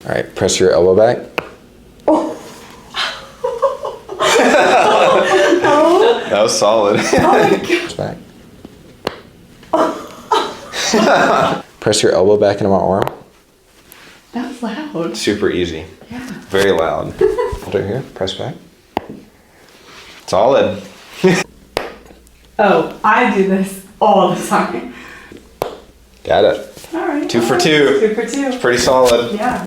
All right, press your elbow back. That was solid. Press back. Press your elbow back into my arm. That was loud. Super easy. Yeah. Very loud. Hold it here. Press back. Solid. Oh, I do this all the time. Got it. All right. 2 for 2. 2 for 2. Pretty solid. Yeah.